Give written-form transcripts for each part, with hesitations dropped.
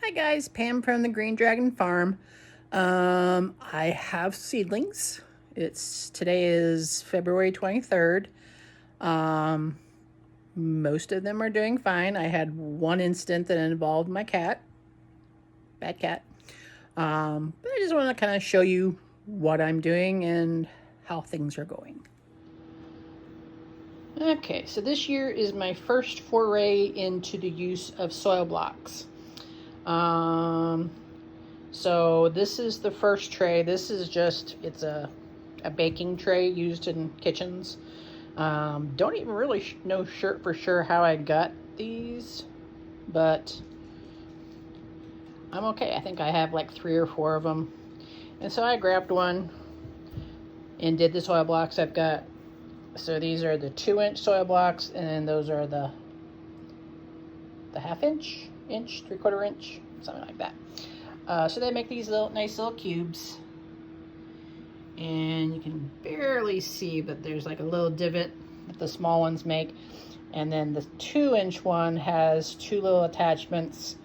Hi guys, Pam from the Green Dragon Farm. I have seedlings. Today is February 23rd. Most of them are doing fine. I had one incident that involved my cat, bad cat. But I just want to kind of show you what I'm doing and how things are going. Okay, so this year is my first foray into the use of soil blocks. So this is the first tray. This is it's a baking tray used in kitchens. Don't even really know for sure how I got these, but I'm okay. I think I have like 3 or 4 of them. And so I grabbed one and did the soil blocks. So these are the 2-inch soil blocks, and then those are the half-inch, 3/4 inch, something like that. So they make these nice little cubes, and you can barely see, but there's like a little divot that the small ones make. And then the 2-inch one has 2 little attachments.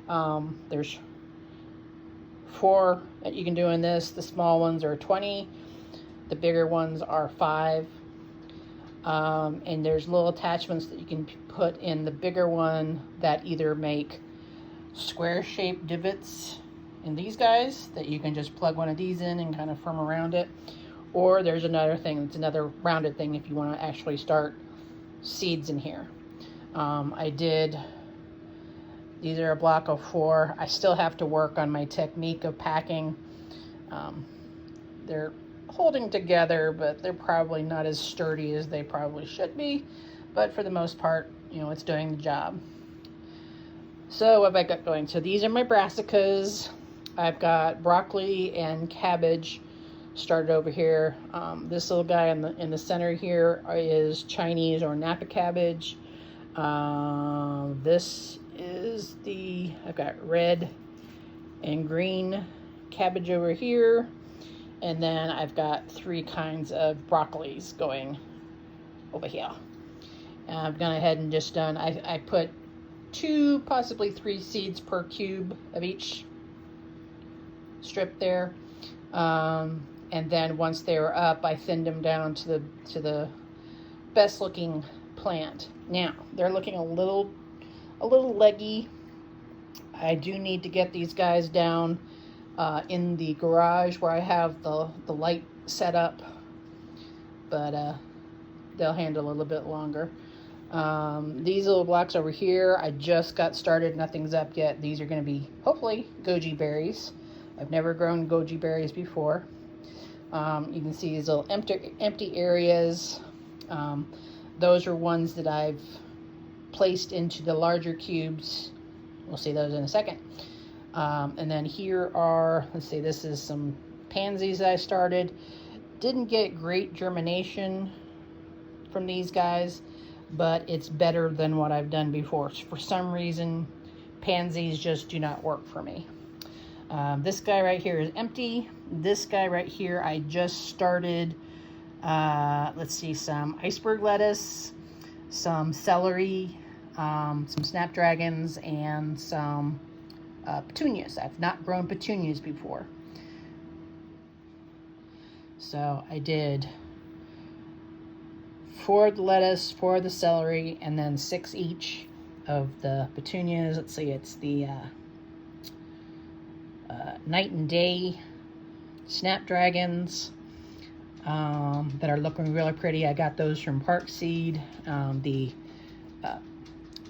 There's 4 that you can do in this. The small ones are 20. The bigger ones are 5. And there's little attachments that you can put in the bigger one that either make square-shaped divots in these guys that you can just plug one of these in and kind of firm around it. Or there's another thing, it's another rounded thing if you want to actually start seeds in here. These are a block of 4. I still have to work on my technique of packing. They're holding together, but they're probably not as sturdy as they probably should be. But for the most part, it's doing the job. So what have I got going? So these are my brassicas. I've got broccoli and cabbage started over here. This little guy in the center here is Chinese or Napa cabbage. I've got red and green cabbage over here. And then I've got 3 kinds of broccolis going over here. And I've gone ahead and just done, I put 2, possibly 3 seeds per cube of each strip there. And then once they were up, I thinned them down to the best looking plant. Now, they're looking a little leggy. I do need to get these guys down in the garage where I have the light set up, but they'll handle a little bit longer. These little blocks over here, I just got started, nothing's up yet. These are going to be hopefully goji berries. I've never grown goji berries before. You can see these little empty areas. Those are ones that I've placed into the larger cubes. We'll see those in a second. And then here are, let's see, this is some pansies I started. Didn't get great germination from these guys, but it's better than what I've done before. For some reason, pansies just do not work for me. This guy right here is empty. This guy right here, I just started, let's see, some iceberg lettuce, some celery, some snapdragons, and some petunias. I've not grown petunias before. So I did 4 of the lettuce, 4 of the celery, and then 6 each of the petunias. Let's see, it's the night and day snapdragons that are looking really pretty. I got those from Park Seed. The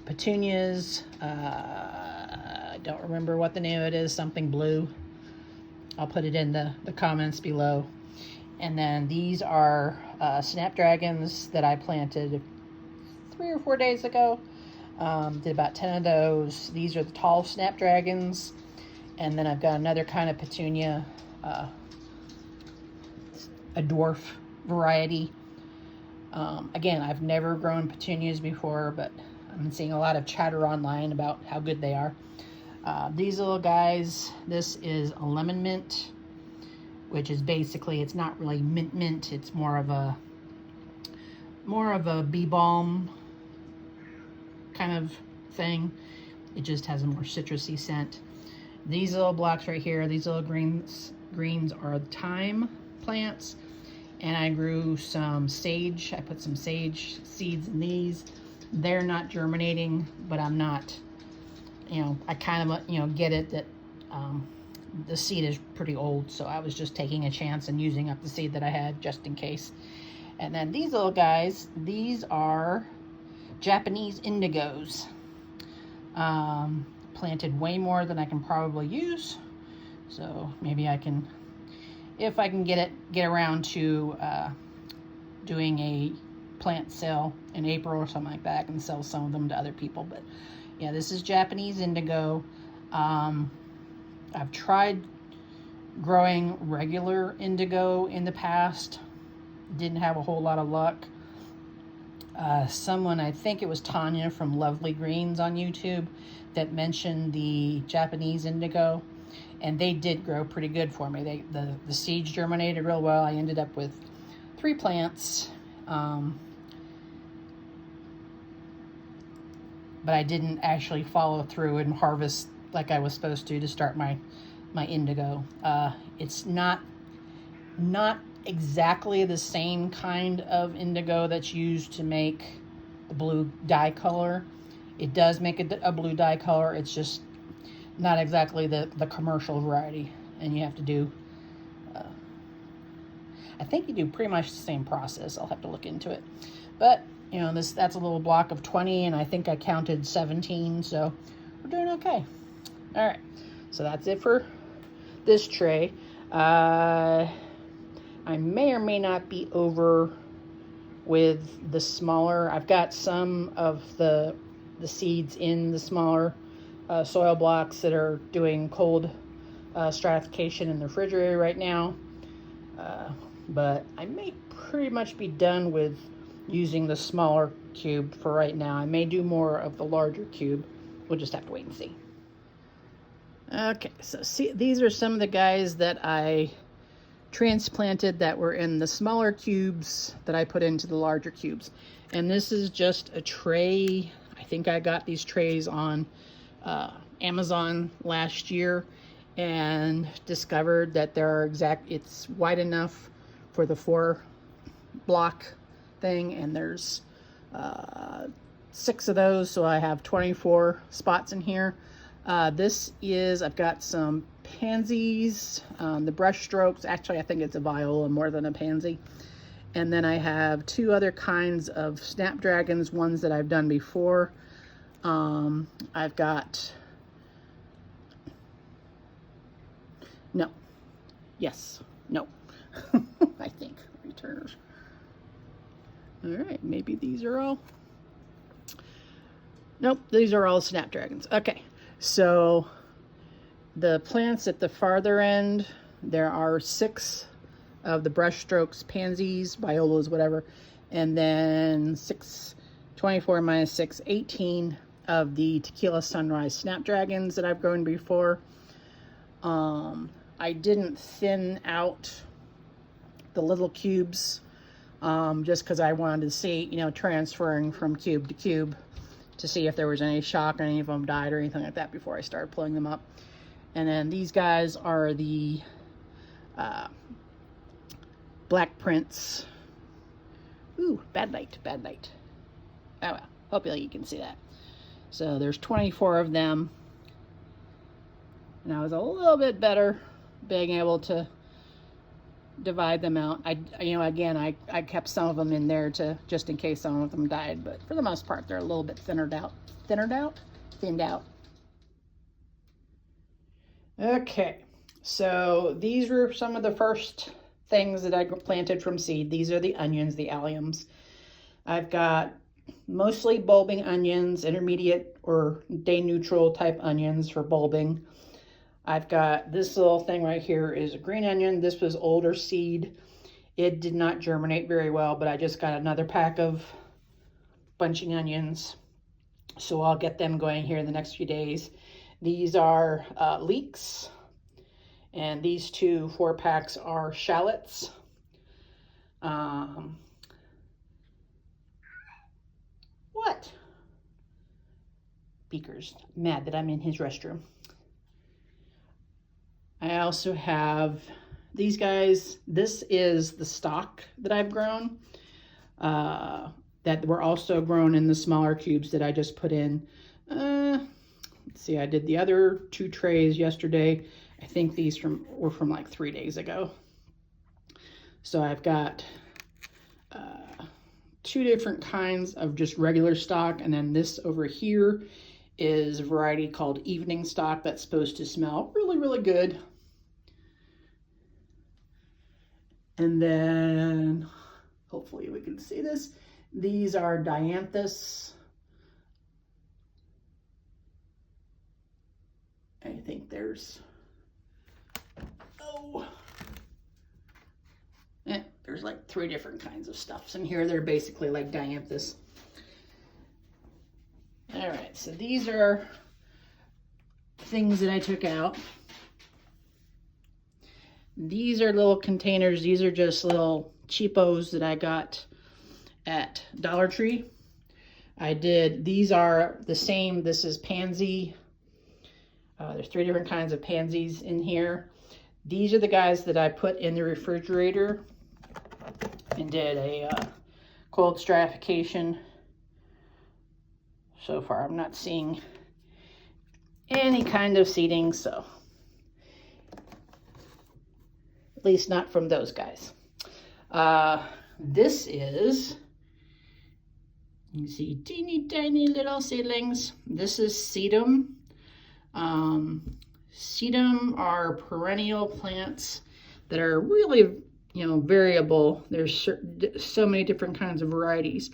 petunias, I don't remember what the name of it is, something blue. I'll put it in the comments below. And then these are snapdragons that I planted 3 or 4 days ago. Did about 10 of those. These are the tall snapdragons. And then I've got another kind of petunia, a dwarf variety. Again, I've never grown petunias before, but I'm seeing a lot of chatter online about how good they are. These little guys, this is a lemon mint, which is basically, it's not really mint, it's more of a bee balm kind of thing. It just has a more citrusy scent. These little blocks right here, these little greens are thyme plants. And I grew some sage. I put some sage seeds in these. They're not germinating, but I'm not, I kind of, get it that the seed is pretty old. So I was just taking a chance and using up the seed that I had just in case. And then these little guys, these are Japanese indigos. Planted way more than I can probably use. So maybe I can, if I can get around to doing a plant sale in April or something like that, I can sell some of them to other people. But yeah, this is Japanese indigo. I've tried growing regular indigo in the past. Didn't have a whole lot of luck. Someone, I think it was Tanya from Lovely Greens on YouTube, that mentioned the Japanese indigo. And they did grow pretty good for me. The seeds germinated real well. I ended up with 3 plants. But I didn't actually follow through and harvest like I was supposed to start my indigo. It's not exactly the same kind of indigo that's used to make the blue dye color. It does make a blue dye color. It's just not exactly the commercial variety. And you have to do, I think you do pretty much the same process. I'll have to look into it. But, that's a little block of 20, and I think I counted 17, so we're doing okay. All right, so that's it for this tray. I may or may not be over with the smaller. I've got some of the seeds in the smaller soil blocks that are doing cold stratification in the refrigerator right now. But I may pretty much be done with using the smaller cube for right now. I may do more of the larger cube. We'll just have to wait and see. Okay, so see, these are some of the guys that I transplanted that were in the smaller cubes that I put into the larger cubes. And this is just a tray. I think I got these trays on Amazon last year and discovered that it's wide enough for the 4 block thing, and there's 6 of those, so I have 24 spots in here. I've got some pansies, the brush strokes. Actually, I think it's a viola more than a pansy. And then I have 2 other kinds of snapdragons, ones that I've done before. I've got, no, yes, no, I think, returners. All right, maybe these are all, nope, these are all snapdragons. Okay, so the plants at the farther end, there are 6 of the brush strokes, pansies, violas, whatever, and then 24 minus 6, 18 of the tequila sunrise snapdragons that I've grown before. I didn't thin out the little cubes just because I wanted to see, transferring from cube to cube to see if there was any shock, any of them died or anything like that before I started pulling them up. And then these guys are the Black Prince. Ooh, bad light, bad light. Oh well, hopefully you can see that. So there's 24 of them. And I was a little bit better being able to divide them out. I kept some of them in there just in case some of them died, but for the most part, they're a little bit thinned out. Okay, so these were some of the first things that I planted from seed. These are the onions, the alliums. I've got mostly bulbing onions, intermediate or day neutral type onions for bulbing. I've got this little thing right here is a green onion. This was older seed. It did not germinate very well, but I just got another pack of bunching onions. So I'll get them going here in the next few days. These are leeks. And these 2 4-packs are shallots. What? Beaker's mad that I'm in his restroom. I also have these guys. This is the stock that I've grown, that were also grown in the smaller cubes that I just put in. Let's see, I did the other 2 trays yesterday. I think these were from like 3 days ago. So I've got 2 different kinds of just regular stock, and then this over here is a variety called evening stock that's supposed to smell really, really good. And then, hopefully we can see this, these are dianthus. I think there's, there's like 3 different kinds of stuffs in here. They're basically like dianthus. All right, so these are things that I took out. These are little containers. These are just little cheapos that I got at Dollar Tree. These are the same. This is pansy. There's 3 different kinds of pansies in here. These are the guys that I put in the refrigerator and did a cold stratification. So far, I'm not seeing any kind of seeding, so at least not from those guys. This is, you see teeny tiny little seedlings. This is sedum. Sedum are perennial plants that are really, variable. There's so many different kinds of varieties.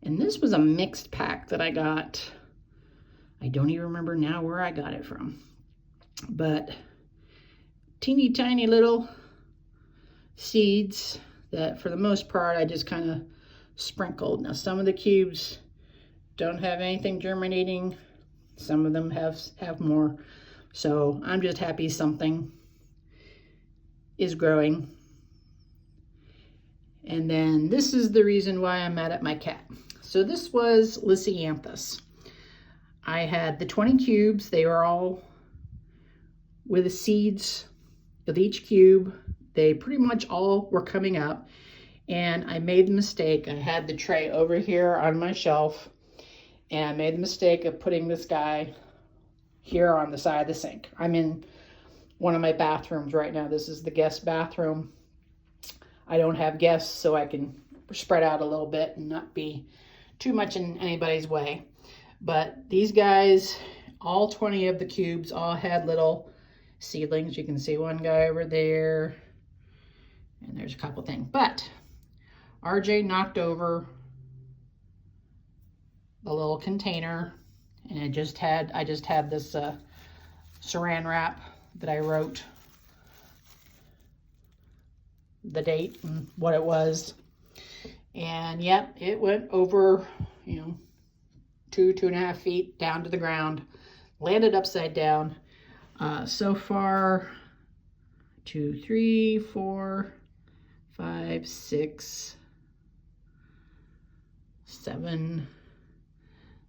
And this was a mixed pack that I got. I don't even remember now where I got it from. But teeny tiny little seeds that for the most part I just kind of sprinkled. Now some of the cubes don't have anything germinating. Some of them have more. So I'm just happy something is growing. And then this is the reason why I'm mad at my cat. So this was Lisianthus. I had the 20 cubes. They were all with the seeds of each cube. They pretty much all were coming up. And I made the mistake. I had the tray over here on my shelf. And I made the mistake of putting this guy here on the side of the sink. I'm in one of my bathrooms right now. This is the guest bathroom. I don't have guests, so I can spread out a little bit and not be too much in anybody's way. But these guys, all 20 of the cubes, all had little seedlings. You can see one guy over there, and there's a couple things. But RJ knocked over the little container, and I just had this saran wrap that I wrote the date and what it was. And yep, it went over, 2.5 feet down to the ground, landed upside down. So far, 2, 3, 4, 5, 6, 7.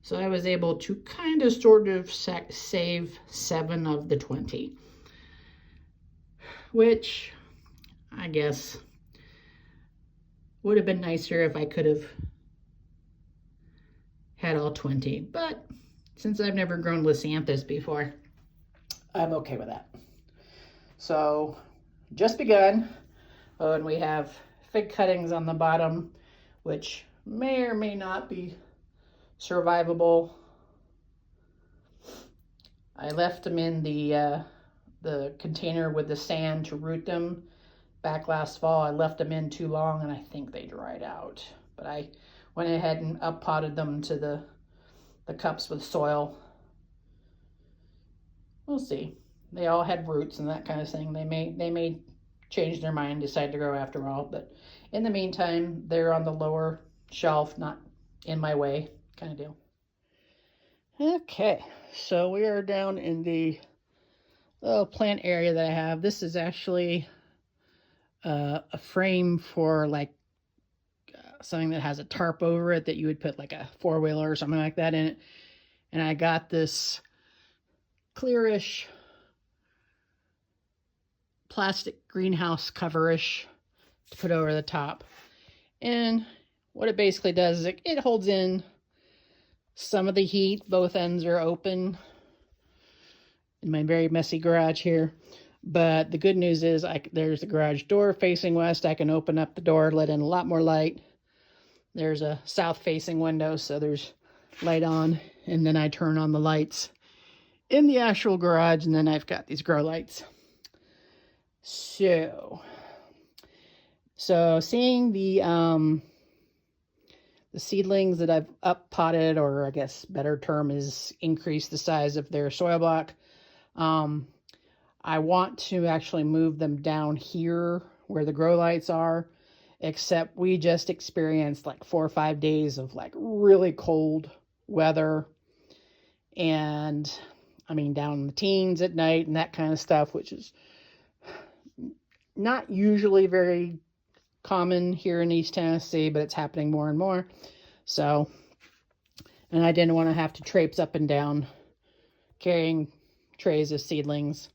So I was able to kind of sort of save 7 of the 20, which I guess would have been nicer if I could have had all 20. But since I've never grown Lisianthus before, I'm okay with that. So just begun. Oh, and we have fig cuttings on the bottom, which may or may not be survivable. I left them in the container with the sand to root them back last fall. I left them in too long and I think they dried out. But I went ahead and up potted them to the cups with soil. We'll see. They all had roots and that kind of thing. They may change their mind, decide to grow after all. But in the meantime, they're on the lower shelf, not in my way kind of deal. Okay, so we are down in the little plant area that I have. This is actually a frame for like something that has a tarp over it that you would put like a 4-wheeler or something like that in it. And I got this clearish plastic greenhouse coverish to put over the top. And what it basically does is it holds in some of the heat. Both ends are open in my very messy garage here. But the good news is there's the garage door facing west. I can open up the door, let in a lot more light. There's a south facing window, so there's light on. And then I turn on the lights in the actual garage, and then I've got these grow lights. So seeing the seedlings that I've up potted, or I guess better term is increase the size of their soil block. I want to actually move them down here where the grow lights are, except we just experienced like 4 or 5 days of like really cold weather, and I mean down in the teens at night and that kind of stuff, which is not usually very common here in East Tennessee, but it's happening more and more. So, and I didn't want to have to traipse up and down carrying trays of seedlings.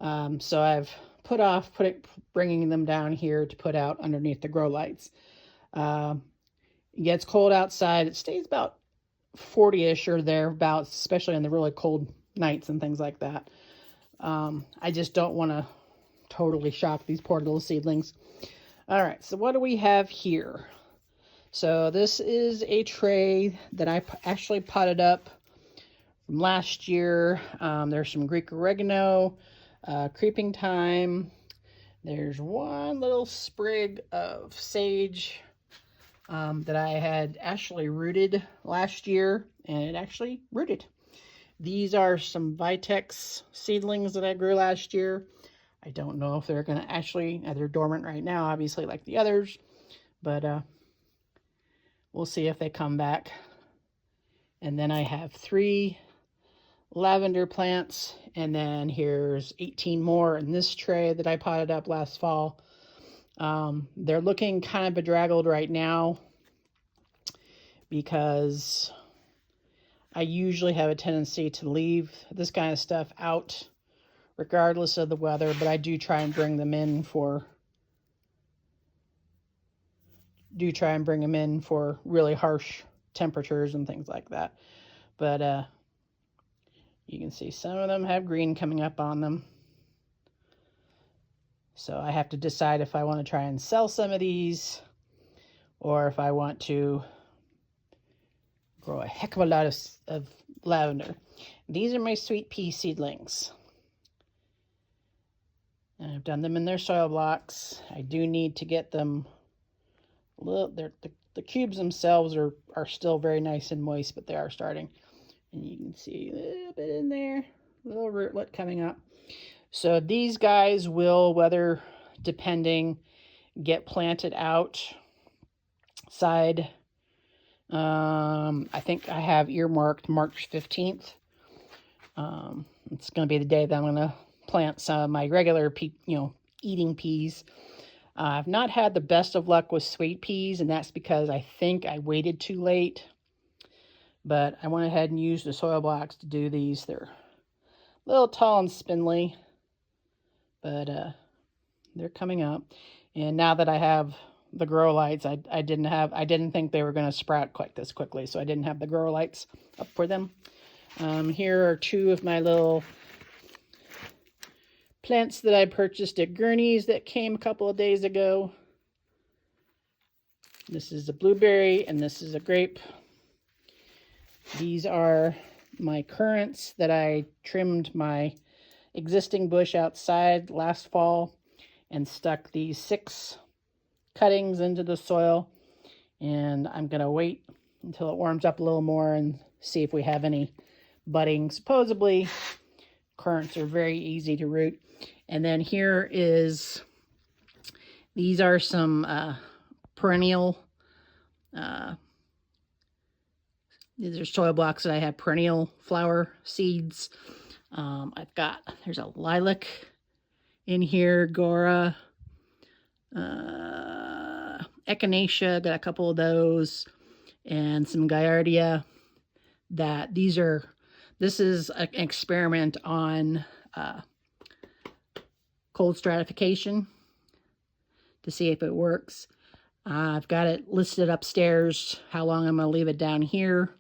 So I've put off bringing them down here to put out underneath the grow lights. It gets cold outside. It stays about 40-ish or thereabouts, especially on the really cold nights and things like that. I just don't want to totally shock these poor little seedlings. All right, so what do we have here? So this is a tray that I actually potted up from last year. There's some Greek oregano, creeping thyme. There's one little sprig of sage that I had actually rooted last year, and it actually rooted. These are some Vitex seedlings that I grew last year. I don't know if they're going to actually, they're dormant right now, obviously, like the others, but we'll see if they come back. And then I have 3 lavender plants, and then here's 18 more in this tray that I potted up last fall. They're looking kind of bedraggled right now because I usually have a tendency to leave this kind of stuff out regardless of the weather, but I do try and bring them in for really harsh temperatures and things like that. But you can see some of them have green coming up on them. So I have to decide if I want to try and sell some of these or if I want to grow a heck of a lot of lavender. These are my sweet pea seedlings. And I've done them in their soil blocks. I do need to get them a little, the cubes themselves are still very nice and moist, but they are starting. And you can see a little bit in there, a little rootlet coming up. So these guys will, weather depending, get planted outside. I think I have earmarked March 15th. It's going to be the day that I'm going to plant some of my regular eating peas. I've not had the best of luck with sweet peas, and that's because I think I waited too late. But I went ahead and used the soil blocks to do these. They're a little tall and spindly, but they're coming up. And now that I have the grow lights, I didn't think they were going to sprout quite this quickly, so I didn't have the grow lights up for them. Here are 2 of my little plants that I purchased at Gurney's that came a couple of days ago. This is a blueberry and this is a grape. These are my currants that I trimmed my existing bush outside last fall and stuck these 6 cuttings into the soil. And I'm going to wait until it warms up a little more and see if we have any budding. Supposedly, currants are very easy to root. And then these are some perennial, these are soil blocks that I have perennial flower seeds. There's a lilac in here, Gora, echinacea, got a couple of those, and some Giardia. This is an experiment on cold stratification to see if it works. I've got it listed upstairs, how long I'm going to leave it down here.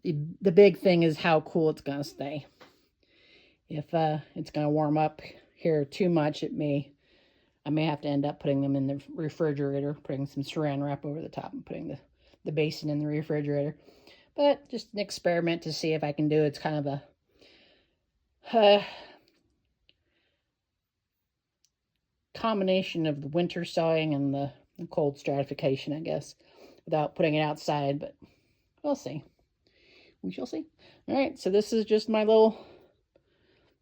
The big thing is how cool it's going to stay. If it's going to warm up here too much, I may have to end up putting them in the refrigerator, putting some saran wrap over the top and putting the basin in the refrigerator. But just an experiment to see if I can do it. It's kind of a combination of the winter sowing and the cold stratification, I guess, without putting it outside, but we'll see. We shall see. All right, so this is just my little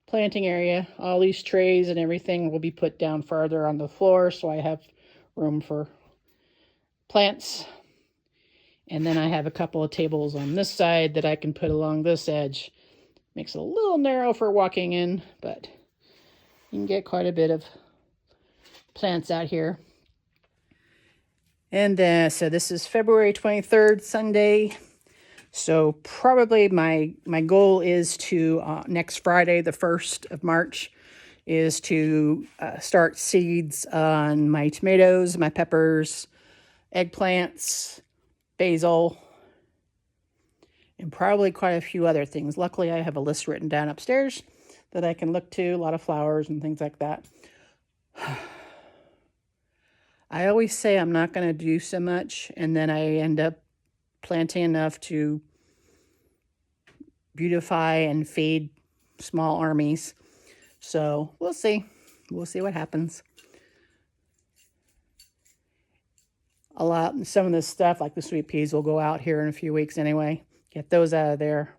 planting area. All these trays and everything will be put down farther on the floor so I have room for plants. And then I have a couple of tables on this side that I can put along this edge. Makes it a little narrow for walking in, but you can get quite a bit of plants out here. And then, so this is February 23rd, Sunday. So probably my goal is to, next Friday, the 1st of March, is to start seeds on my tomatoes, my peppers, eggplants, basil, and probably quite a few other things. Luckily, I have a list written down upstairs that I can look to, a lot of flowers and things like that. I always say I'm not going to do so much, and then I end up planting enough to beautify and feed small armies. So we'll see. We'll see what happens. Some of this stuff, like the sweet peas, will go out here in a few weeks anyway. Get those out of there.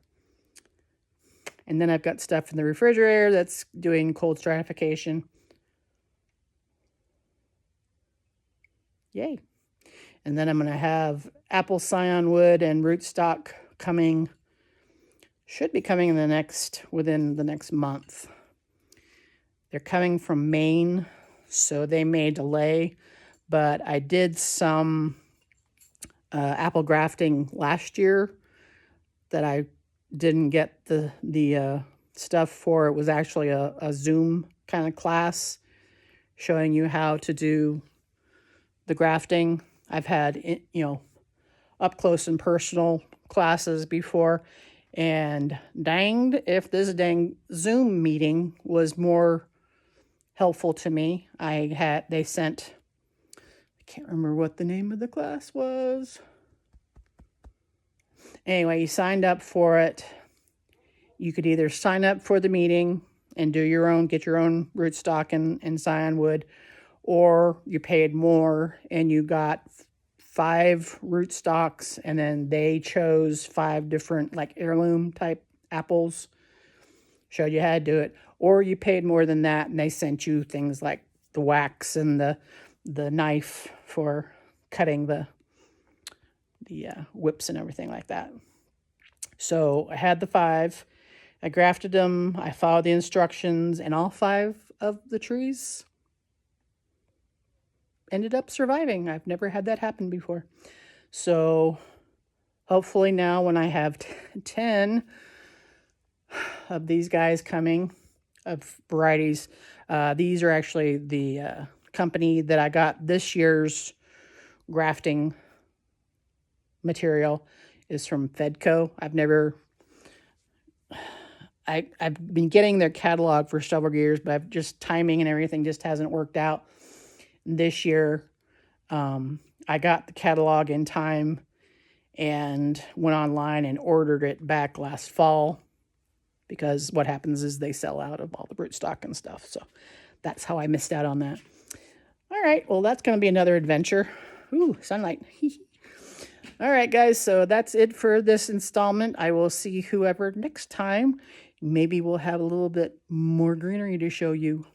And then I've got stuff in the refrigerator that's doing cold stratification. Yay. And then I'm going to have apple scion wood and rootstock coming. Should be coming within the next month. They're coming from Maine, so they may delay. But I did some apple grafting last year that I didn't get the stuff for. It was actually a Zoom kind of class showing you how to do the grafting. I've had, up close and personal classes before, and danged if this dang Zoom meeting was more helpful to me. They sent, I can't remember what the name of the class was. Anyway, you signed up for it. You could either sign up for the meeting and get your own rootstock and scion wood, or you paid more and you got 5 rootstocks, and then they chose 5 different like heirloom type apples, showed you how to do it. Or you paid more than that and they sent you things like the wax and the knife for cutting the whips and everything like that. So I had the 5. I grafted them. I followed the instructions, and all 5 of the trees ended up surviving. I've never had that happen before. So hopefully now when I have 10 of these guys coming, of varieties, these are actually the company that I got this year's grafting material is from Fedco. I've been getting their catalog for several years, but timing and everything just hasn't worked out. This year, I got the catalog in time and went online and ordered it back last fall, because what happens is they sell out of all the rootstock and stuff. So that's how I missed out on that. All right, well, that's going to be another adventure. Ooh, sunlight. All right, guys, so that's it for this installment. I will see whoever next time. Maybe we'll have a little bit more greenery to show you.